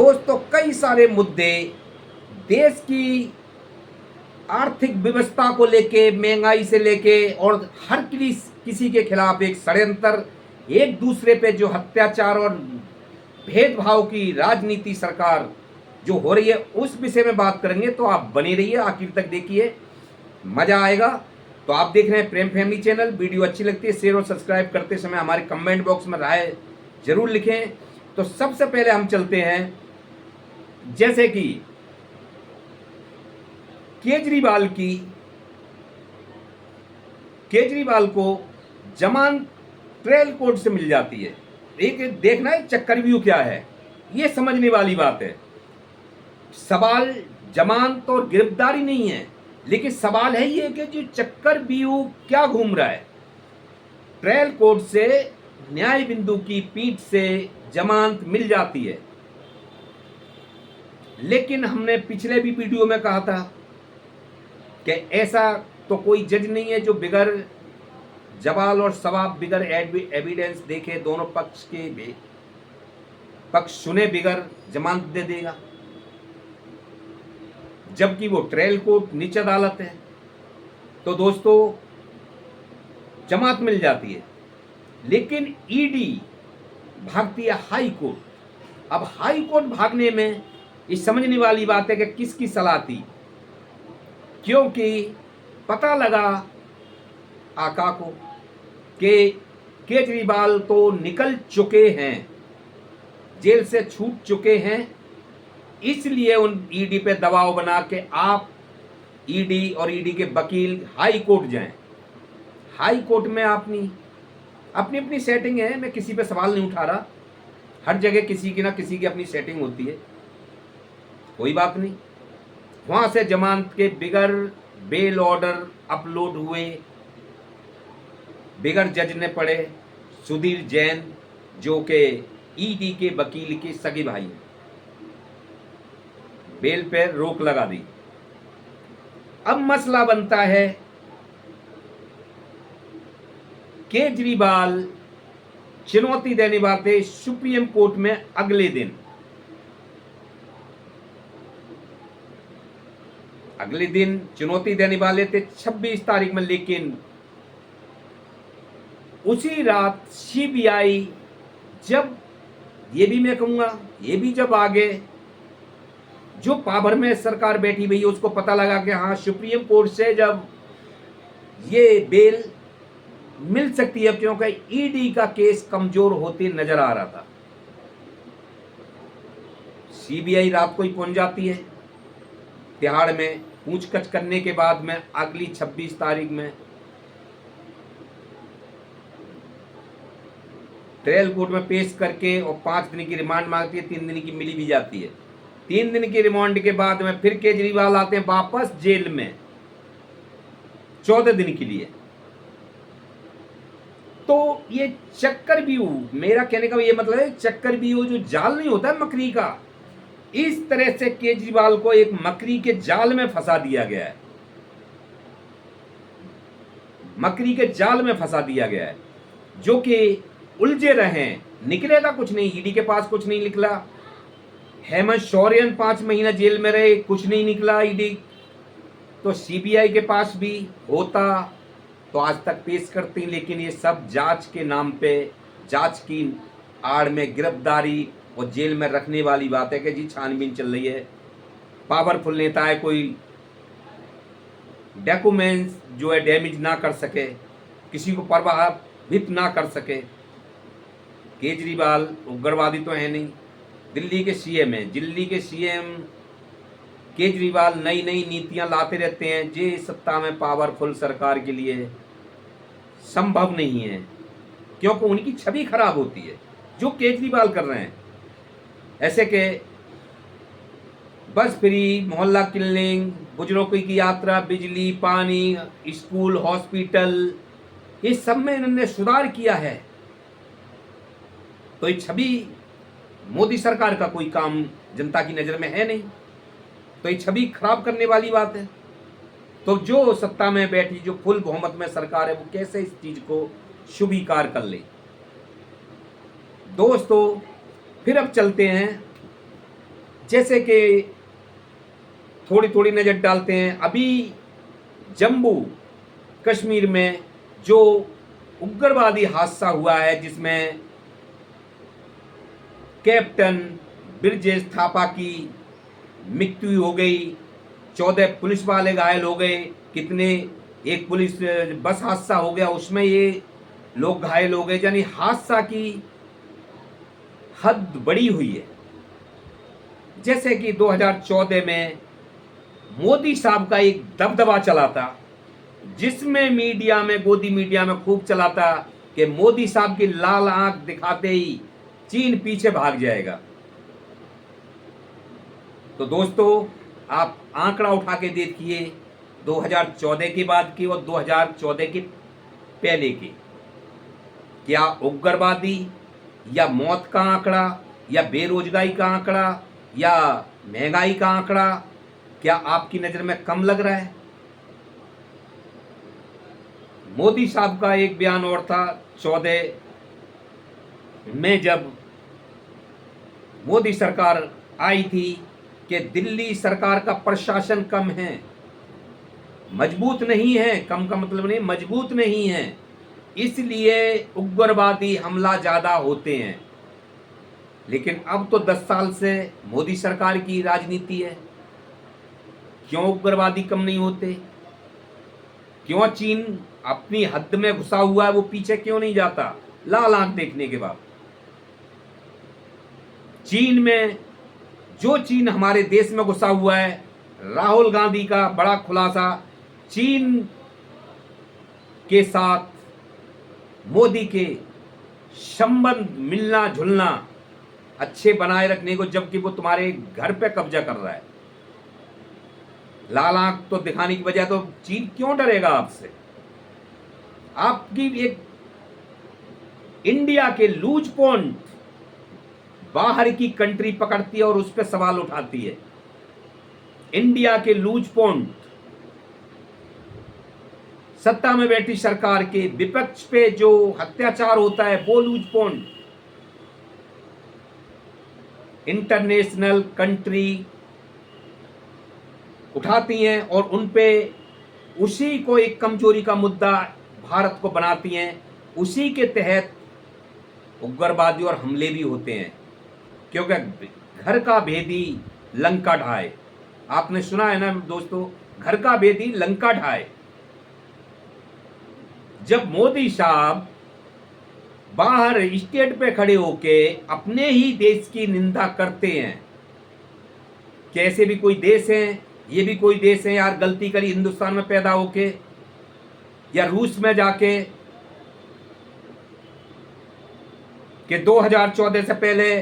दोस्तों कई सारे मुद्दे देश की आर्थिक व्यवस्था को लेके, महंगाई से लेके और हर किसी के खिलाफ एक षड्यंत्र, एक दूसरे पे जो अत्याचार और भेदभाव की राजनीति सरकार जो हो रही है, उस विषय में बात करेंगे। तो आप बने रहिए, आखिर तक देखिए, मजा आएगा। तो आप देख रहे हैं प्रेम फैमिली चैनल। वीडियो अच्छी लगती है शेयर और सब्सक्राइब करते समय हमारे कमेंट बॉक्स में राय जरूर लिखें। तो सबसे पहले हम चलते हैं, जैसे कि केजरीवाल को जमानत ट्रायल कोर्ट से मिल जाती है। एक देखना है चक्रव्यूह क्या है, ये समझने वाली बात है। सवाल जमानत और गिरफ्तारी नहीं है, लेकिन सवाल है ये कि जो चक्रव्यूह क्या घूम रहा है। ट्रायल कोर्ट से न्याय बिंदु की पीठ से जमानत मिल जाती है, लेकिन हमने पिछले भी वीडियो में कहा था कि ऐसा तो कोई जज नहीं है जो बिगर जवाल और सवाब, बिगर एविडेंस देखे, दोनों पक्ष के भी पक्ष सुने बिगर जमानत दे देगा, जबकि वो ट्रायल कोर्ट नीच अदालत है। तो दोस्तों जमानत मिल जाती है, लेकिन ईडी भागती है हाई कोर्ट। अब हाई कोर्ट भागने में ये समझने वाली बात है कि किसकी सलाह थी, क्योंकि पता लगा आका को कि केजरीवाल तो निकल चुके हैं, जेल से छूट चुके हैं, इसलिए उन ईडी पे दबाव बना के आप ईडी और ईडी के वकील हाई कोर्ट जाएं। हाई कोर्ट में अपनी अपनी सेटिंग है, मैं किसी पे सवाल नहीं उठा रहा, हर जगह किसी की ना किसी की अपनी सेटिंग होती है, कोई बात नहीं। वहां से जमानत के बिगर बेल ऑर्डर अपलोड हुए, बिगर जज ने पढ़े। सुधीर जैन जो कि ईडी के वकील के सगे भाई हैं, बेल पे रोक लगा दी। अब मसला बनता है केजरीवाल चुनौती देने वाले सुप्रीम कोर्ट में अगले दिन चुनौती देने वाले थे 26 तारीख में, लेकिन उसी रात सीबीआई, जब ये भी मैं कहूंगा ये भी जब आगे जो पावर में सरकार बैठी हुई है उसको पता लगा कि हाँ सुप्रीम कोर्ट से जब ये बेल मिल सकती है, क्योंकि ईडी का केस कमजोर होते नजर आ रहा था। सीबीआई रात को ही पहुंच जाती है तिहाड़ में, पूछताछ करने के बाद में अगली 26 तारीख में ट्रायल कोर्ट में पेश करके और 5 दिन की रिमांड मांगती है, 3 दिन की मिली भी जाती है। 3 दिन की रिमांड के बाद में फिर केजरीवाल आते हैं वापस जेल में 14 दिन के लिए। तो ये चक्रव्यूह, मेरा कहने का ये मतलब है चक्रव्यूह जो जाल नहीं होता है मकड़ी का, इस तरह से केजरीवाल को एक मकड़ी के जाल में फंसा दिया गया है, मकड़ी के जाल में फंसा दिया गया है, जो कि उलझे रहे। निकलेगा कुछ नहीं, ईडी के पास कुछ नहीं निकला। हेमंत सोरेन 5 महीना जेल में रहे, कुछ नहीं निकला ईडी। तो सीबीआई के पास भी होता तो आज तक पेश करती, लेकिन ये सब जांच के नाम पे, जांच की आड़ में गिरफ्तारी और जेल में रखने वाली बात है कि जी छानबीन चल रही है। पावरफुल नेता है, कोई डॉक्यूमेंट्स जो है डैमेज ना कर सके, किसी को प्रभावित ना कर सके। केजरीवाल उग्रवादी तो है नहीं, दिल्ली के सीएम है, दिल्ली के सीएम केजरीवाल नई नई नीतियां लाते रहते हैं, जे सत्ता में पावरफुल सरकार के लिए संभव नहीं है, क्योंकि उनकी छवि खराब होती है जो केजरीवाल कर रहे हैं। ऐसे के बस फ्री, मोहल्ला क्लीनिंग, बुजुर्गों की यात्रा, बिजली, पानी, स्कूल, हॉस्पिटल, ये सब में इन्होंने सुधार किया है। तो ये छवि मोदी सरकार का कोई काम जनता की नजर में है नहीं, तो ये छवि खराब करने वाली बात है। तो जो सत्ता में बैठी, जो फुल बहुमत में सरकार है, वो कैसे इस चीज को स्वीकार कर ले। दोस्तों फिर अब चलते हैं जैसे कि थोड़ी थोड़ी नज़र डालते हैं, अभी जम्मू कश्मीर में जो उग्रवादी हादसा हुआ है जिसमें कैप्टन ब्रजेश थापा की मृत्यु हो गई, 14 पुलिस वाले घायल हो गए, कितने एक पुलिस बस हादसा हो गया उसमें ये लोग घायल हो गए, यानी हादसा की हद बड़ी हुई है। जैसे कि 2014 में मोदी साहब का एक दबदबा चला था, जिसमें मीडिया में, गोदी मीडिया में खूब चला था कि मोदी साहब की लाल आंख दिखाते ही चीन पीछे भाग जाएगा। तो दोस्तों, आप आंकड़ा उठा के देखिए 2014 के बाद की और 2014 के पहले की, क्या उग्रवादी या मौत का आंकड़ा या बेरोजगारी का आंकड़ा या महंगाई का आंकड़ा क्या आपकी नज़र में कम लग रहा है? मोदी साहब का एक बयान और था 14 में, जब मोदी सरकार आई थी, कि दिल्ली सरकार का प्रशासन कम है, मजबूत नहीं है, कम का मतलब नहीं, मजबूत नहीं है, इसलिए उग्रवादी हमला ज़्यादा होते हैं। लेकिन अब तो 10 साल से मोदी सरकार की राजनीति है, क्यों उग्रवादी कम नहीं होते? क्यों चीन अपनी हद में घुसा हुआ है, वो पीछे क्यों नहीं जाता लाल आंख देखने के बाद? चीन में, जो चीन हमारे देश में घुसा हुआ है, राहुल गांधी का बड़ा खुलासा, चीन के साथ मोदी के संबंध मिलना जुलना अच्छे बनाए रखने को, जबकि वो तुम्हारे घर पे कब्जा कर रहा है। लाल आंख तो दिखाने की वजह, तो चीन क्यों डरेगा आपसे? आपकी एक इंडिया के लूज पॉइंट बाहर की कंट्री पकड़ती है और उस पर सवाल उठाती है। इंडिया के लूज पॉइंट, सत्ता में बैठी सरकार के विपक्ष पे जो अत्याचार होता है, वो लूज पॉइंट इंटरनेशनल कंट्री उठाती हैं और उन पे उसी को एक कमजोरी का मुद्दा भारत को बनाती हैं। उसी के तहत उग्रवादी और हमले भी होते हैं, क्योंकि घर का भेदी लंका ढाए। आपने सुना है ना दोस्तों, घर का भेदी लंका ढाए। जब मोदी साहब बाहर स्टेज पे खड़े होके अपने ही देश की निंदा करते हैं, कैसे भी कोई देश है, ये भी कोई देश है यार, गलती करी हिंदुस्तान में पैदा होके, या रूस में जाके, कि 2014 से पहले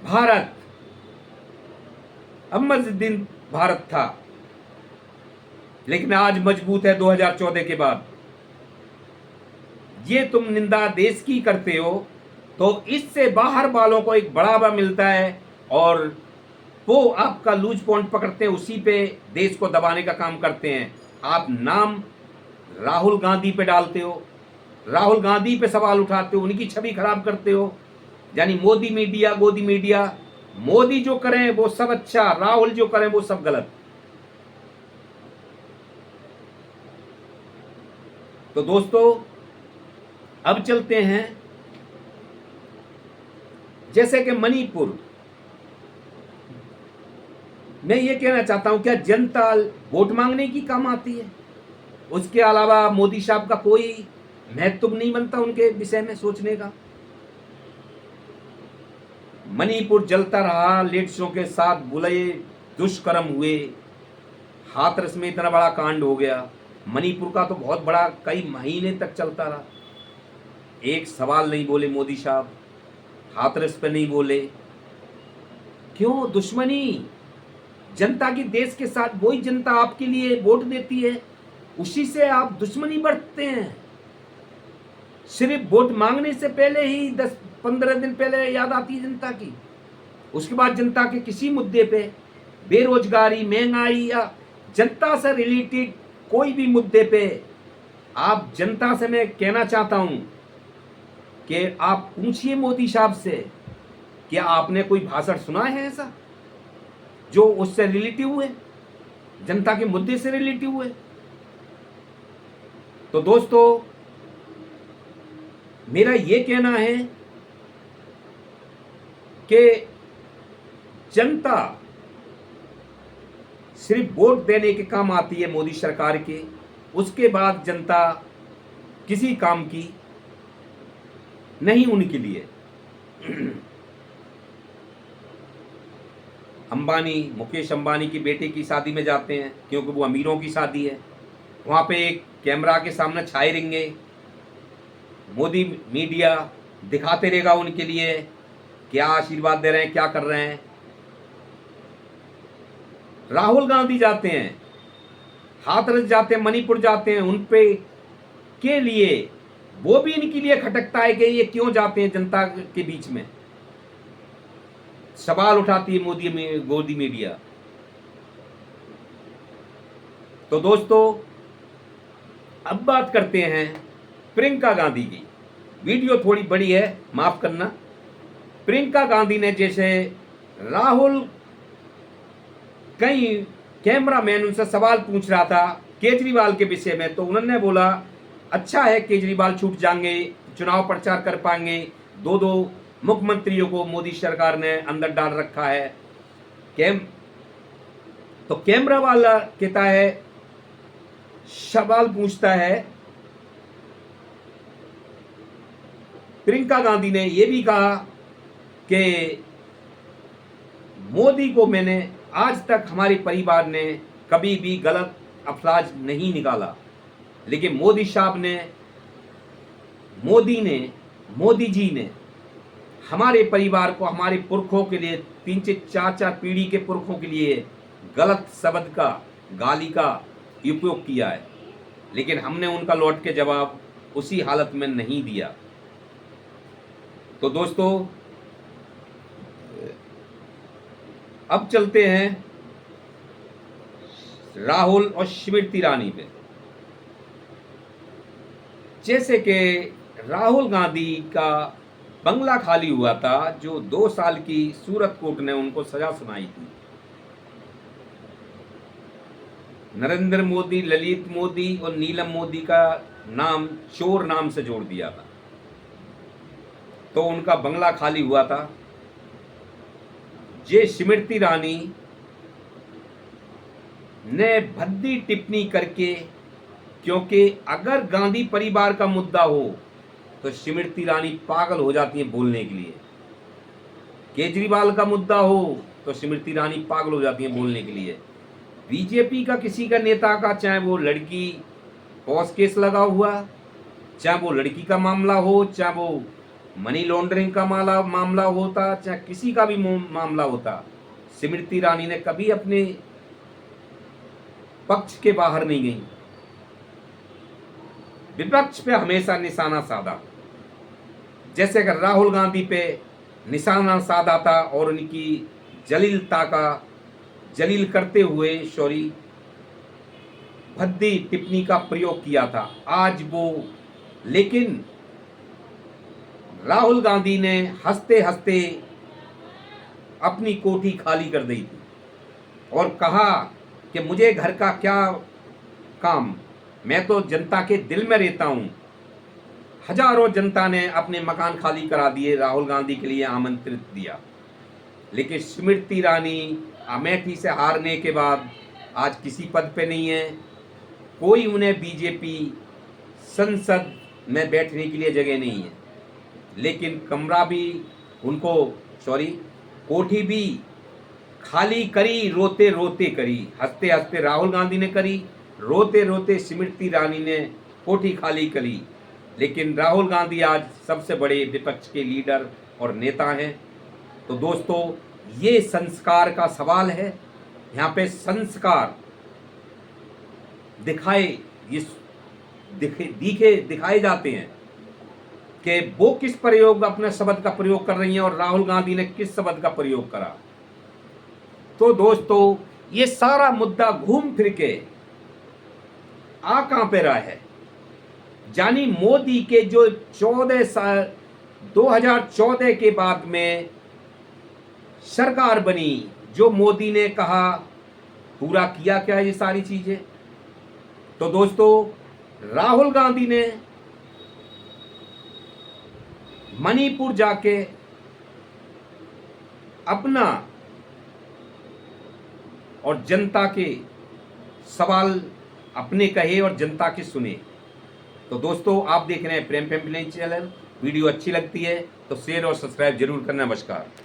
भारत अहमदुद्दीन भारत था, लेकिन आज मजबूत है 2014 के बाद। ये तुम निंदा देश की करते हो, तो इससे बाहर वालों को एक बढ़ावा मिलता है और वो आपका लूज पॉइंट पकड़ते हैं, उसी पे देश को दबाने का काम करते हैं। आप नाम राहुल गांधी पे डालते हो, राहुल गांधी पे सवाल उठाते हो, उनकी छवि खराब करते हो, यानी मोदी मीडिया, गोदी मीडिया, मोदी जो करें वो सब अच्छा, राहुल जो करें वो सब गलत। तो दोस्तों, अब चलते हैं, जैसे कि मणिपुर, मैं ये कहना चाहता हूं, क्या जनता वोट मांगने की काम आती है? उसके अलावा मोदी साहब का कोई महत्व नहीं बनता उनके विषय में सोचने का? मणिपुर जलता रहा, लेडीजों के साथ बुरे दुष्कर्म हुए, हाथरस में इतना बड़ा कांड हो गया। मणिपुर का तो बहुत बड़ा, कई महीने तक चलता रहा। एक सवाल नहीं बोले मोदी साहब, हाथरस पे नहीं बोले। क्यों दुश्मनी? जनता की देश के साथ, वही जनता आपके लिए वोट देती है, उसी से आप दुश्मनी बरतते हैं। सिर्फ वोट मांगने से पहले ही 10-15 दिन पहले याद आती है जनता की, उसके बाद जनता के किसी मुद्दे पे, बेरोजगारी, महंगाई या जनता से रिलेटेड कोई भी मुद्दे पे, आप जनता से, मैं कहना चाहता हूं कि आप पूछिए मोदी साहब से, क्या आपने कोई भाषण सुना है ऐसा? जो उससे रिलेटिव हुए, जनता के मुद्दे से रिलेटिव हुए। तो दोस्तों, मेरा ये कहना है कि जनता सिर्फ वोट देने के काम आती है मोदी सरकार के, उसके बाद जनता किसी काम की नहीं उनके लिए। अंबानी, मुकेश अंबानी की बेटे की शादी में जाते हैं क्योंकि वो अमीरों की शादी है, वहाँ पे एक कैमरा के सामने छाए रहेंगे, मोदी मीडिया दिखाते रहेगा उनके लिए क्या आशीर्वाद दे रहे हैं, क्या कर रहे हैं। राहुल गांधी जाते हैं, हाथरस जाते हैं, मणिपुर जाते हैं, उन पे के लिए वो भी इनके लिए खटकता है कि ये क्यों जाते हैं जनता के बीच में, सवाल उठाती है मोदी मीडिया। तो दोस्तों, अब बात करते हैं प्रियंका गांधी की। वीडियो थोड़ी बड़ी है, माफ करना। प्रियंका गांधी ने जैसे राहुल, कई कैमरामैन उनसे सवाल पूछ रहा था केजरीवाल के विषय में, तो उन्होंने बोला अच्छा है केजरीवाल छूट जाएंगे, चुनाव प्रचार कर पाएंगे। दो मुख्यमंत्रियों को मोदी सरकार ने अंदर डाल रखा है। तो कैमरा वाला कहता है, सवाल पूछता है, प्रियंका गांधी ने यह भी कहा कि मोदी को मैंने आज तक, हमारे परिवार ने कभी भी गलत अल्फाज नहीं निकाला, लेकिन मोदी साहब ने, मोदी जी ने हमारे परिवार को, हमारे पुरखों के लिए, 3 से 4 पीढ़ी के पुरखों के लिए गलत शब्द का, गाली का उपयोग किया है, लेकिन हमने उनका लौट के जवाब उसी हालत में नहीं दिया। तो दोस्तों, अब चलते हैं राहुल और स्मृति ईरानी पे। जैसे कि राहुल गांधी का बंगला खाली हुआ था, जो 2 साल की सूरत कोर्ट ने उनको सजा सुनाई थी। नरेंद्र मोदी, ललित मोदी और नीलम मोदी का नाम चोर नाम से जोड़ दिया था, तो उनका बंगला खाली हुआ था। जे स्मृति ईरानी ने भद्दी टिप्पणी करके, क्योंकि अगर गांधी परिवार का मुद्दा हो तो स्मृति ईरानी पागल हो जाती है बोलने के लिए, केजरीवाल का मुद्दा हो तो स्मृति ईरानी पागल हो जाती है बोलने के लिए, बीजेपी का किसी का नेता का, चाहे वो लड़की पॉस केस लगा हुआ, चाहे वो लड़की का मामला हो, चाहे वो मनी लॉन्ड्रिंग का मामला होता, चाहे किसी का भी मामला होता, स्मृति ईरानी ने कभी अपने पक्ष के बाहर नहीं गई, विपक्ष पे हमेशा निशाना साधा। जैसे कि राहुल गांधी पे निशाना साधा था और उनकी जलील करते हुए भद्दी टिप्पणी का प्रयोग किया था आज वो, लेकिन राहुल गांधी ने हंसते हंसते अपनी कोठी खाली कर दी थी और कहा कि मुझे घर का क्या काम, मैं तो जनता के दिल में रहता हूं। हजारों जनता ने अपने मकान खाली करा दिए, राहुल गांधी के लिए आमंत्रित दिया, लेकिन स्मृति ईरानी अमेठी से हारने के बाद आज किसी पद पे नहीं है, कोई उन्हें बीजेपी संसद में बैठने के लिए जगह नहीं है, लेकिन कमरा भी उनको कोठी भी खाली करी, रोते रोते करी, हंसते हंसते राहुल गांधी ने करी, रोते रोते स्मृति ईरानी ने कोठी खाली करी। लेकिन राहुल गांधी आज सबसे बड़े विपक्ष के लीडर और नेता हैं। तो दोस्तों, ये संस्कार का सवाल है, यहाँ पे संस्कार दिखाए जाते हैं कि वो किस प्रयोग, अपने शब्द का प्रयोग कर रही हैं और राहुल गांधी ने किस शब्द का प्रयोग करा। तो दोस्तों, ये सारा मुद्दा घूम फिर के आ कहां पे रहा है, जानी मोदी के जो 2014 के बाद में सरकार बनी, जो मोदी ने कहा पूरा किया क्या ये सारी चीजें? तो दोस्तों, राहुल गांधी ने मणिपुर जाके अपना और जनता के सवाल अपने कहे और जनता के सुने। तो दोस्तों, आप देख रहे हैं प्रेम फैमिली चैनल। वीडियो अच्छी लगती है तो शेयर और सब्सक्राइब जरूर करना। नमस्कार।